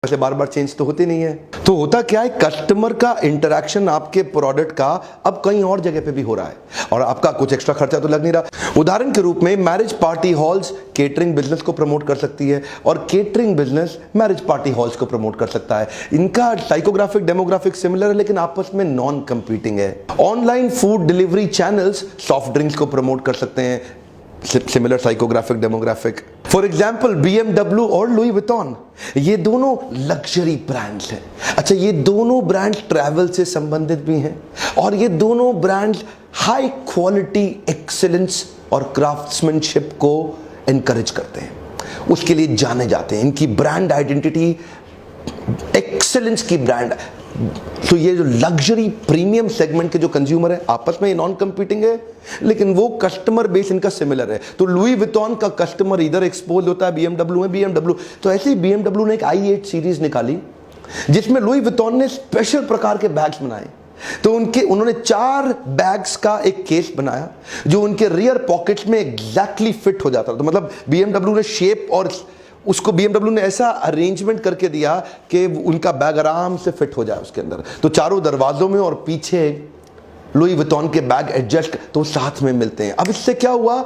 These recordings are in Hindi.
वैसे बार बार चेंज तो होती नहीं है। तो होता क्या है, कस्टमर का इंटरेक्शन आपके प्रोडक्ट का अब कहीं और जगह पे भी हो रहा है और आपका कुछ एक्स्ट्रा खर्चा तो लग नहीं रहा। उदाहरण के रूप में marriage party halls catering business को प्रमोट कर सकती है और catering business marriage party halls को प्रमोट कर सकता है। इनका साइकोग्राफिक डेमोग्राफिक सिमिलर है लेकिन आपस में नॉन कंपीटिंग है। Online food delivery channels soft drinks को प्रमोट कर सकते हैं, similar psychographic demographic. For example BMW और लुई विटॉन, ये दोनों लग्जरी ब्रांड्स हैं। अच्छा, ये दोनों ब्रांड्स ट्रैवल से संबंधित भी हैं और ये दोनों ब्रांड्स हाई क्वालिटी एक्सीलेंस और क्राफ्ट्समैनशिप को एनकरेज करते हैं, उसके लिए जाने जाते हैं। इनकी ब्रांड आइडेंटिटी एक्सीलेंस की ब्रांड। तो ये जो लग्जरी प्रीमियम सेगमेंट के जो कंज्यूमर है आपस में नॉन कंपीटिंग है लेकिन वो कस्टमर बेस इनका सिमिलर है। तो लुई विटॉन का कस्टमर इधर एक्सपोज होता है BMW में, BMW तो ऐसे ही BMW ने एक i8 सीरीज निकाली जिसमें लुई विटॉन ने स्पेशल प्रकार के बैग्स बनाए। तो उन्होंने 4 बैग्स का एक केस बनाया जो उनके रियर पॉकेट्स में एग्जैक्टली फिट हो जाता था। तो मतलब BMW ने शेप और उसको BMW ने ऐसा अरेंजमेंट करके दिया कि उनका बैग आराम से फिट हो जाए उसके अंदर। तो चारों दरवाजों में और पीछे लुई विटॉन के बैग एडजस्ट तो साथ में मिलते हैं। अब इससे क्या हुआ,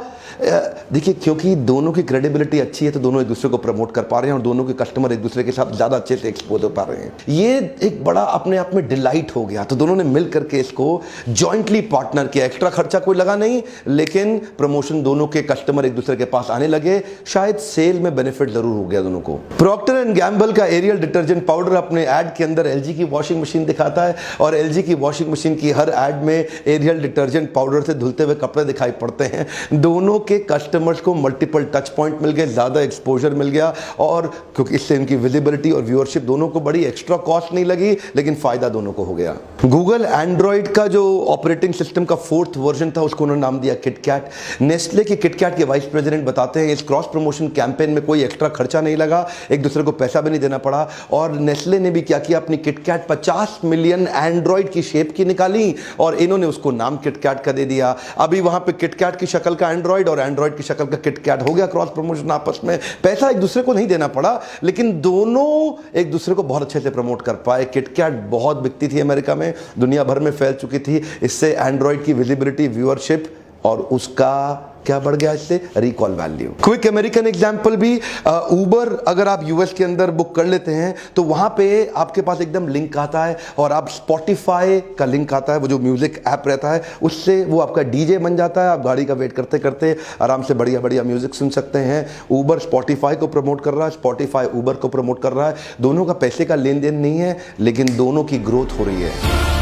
देखिए क्योंकि दोनों की क्रेडिबिलिटी अच्छी है तो दोनों एक दूसरे को प्रमोट कर पा रहे हैं और दोनों के कस्टमर एक दूसरे के साथ ज़्यादा अच्छे से एक्सपोज हो पा रहे हैं। ये एक बड़ा अपने आप में डिलाइट हो गया। तो दोनों ने मिल करके इसको जॉइंटली पार्टनर किया। एक्स्ट्रा खर्चा कोई लगा नहीं लेकिन प्रमोशन, दोनों के कस्टमर एक दूसरे के पास आने लगे। शायद सेल में बेनिफिट जरूर हो गया दोनों को। प्रॉक्टर एंड गैम्बल का एरियल डिटर्जेंट पाउडर अपने एड के अंदर LG की वॉशिंग मशीन दिखाता है और LG की वॉशिंग मशीन की हर एड में एरियल डिटर्जेंट पाउडर से धुलते हुए कपड़े दिखाई पड़ते हैं। दोनों के कस्टमर्स को मल्टीपल टच पॉइंट मिल गए, ज्यादा एक्सपोजर मिल गया और क्योंकि इससे इनकी विजिबिलिटी और व्यूअरशिप दोनों को बड़ी, एक्स्ट्रा कॉस्ट नहीं लगी लेकिन फायदा दोनों को हो गया। गूगल एंड्रॉइड का जो ऑपरेटिंग सिस्टम का 4th वर्जन था उसको उन्होंने नाम दिया किटकैट। नेस्ले के किटकैट के वाइस प्रेसिडेंट बताते हैं इस क्रॉस प्रमोशन कैंपेन में कोई एक्स्ट्रा खर्चा नहीं लगा, एक दूसरे को पैसा भी नहीं देना पड़ा। और नेस्ले ने भी क्या किया, अपनी किटकैट 50 मिलियन एंड्रॉइड की शेप की निकाली और इन्होंने उसको नाम किटकैट का दे दिया। अभी वहां पे किटकैट की शक्ल का एंड्रॉइड और एंड्रॉइड की शक्ल का किटकैट हो गया। क्रॉस प्रमोशन आपस में, पैसा एक दूसरे को नहीं देना पड़ा लेकिन दोनों एक दूसरे को बहुत अच्छे से प्रमोट कर पाए। किटकैट बहुत बिकती थी अमेरिका में, दुनिया भर में फैल चुकी थी। इससे एंड्रॉइड की विजिबिलिटी, व्यूअरशिप और उसका क्या बढ़ गया, इससे recall value. Quick American example भी, उबर अगर आप यूएस के अंदर बुक कर लेते हैं तो वहां पे आपके पास एकदम लिंक आता है और आप स्पॉटिफाई का लिंक आता है, वो जो म्यूजिक ऐप रहता है उससे वो आपका डीजे बन जाता है। आप गाड़ी का वेट करते करते आराम से बढ़िया बढ़िया म्यूजिक सुन सकते हैं। उबर स्पॉटिफाई को प्रमोट कर रहा है, स्पॉटिफाई उबर को प्रमोट कर रहा है। दोनों का पैसे का लेन देन नहीं है लेकिन दोनों की ग्रोथ हो रही है।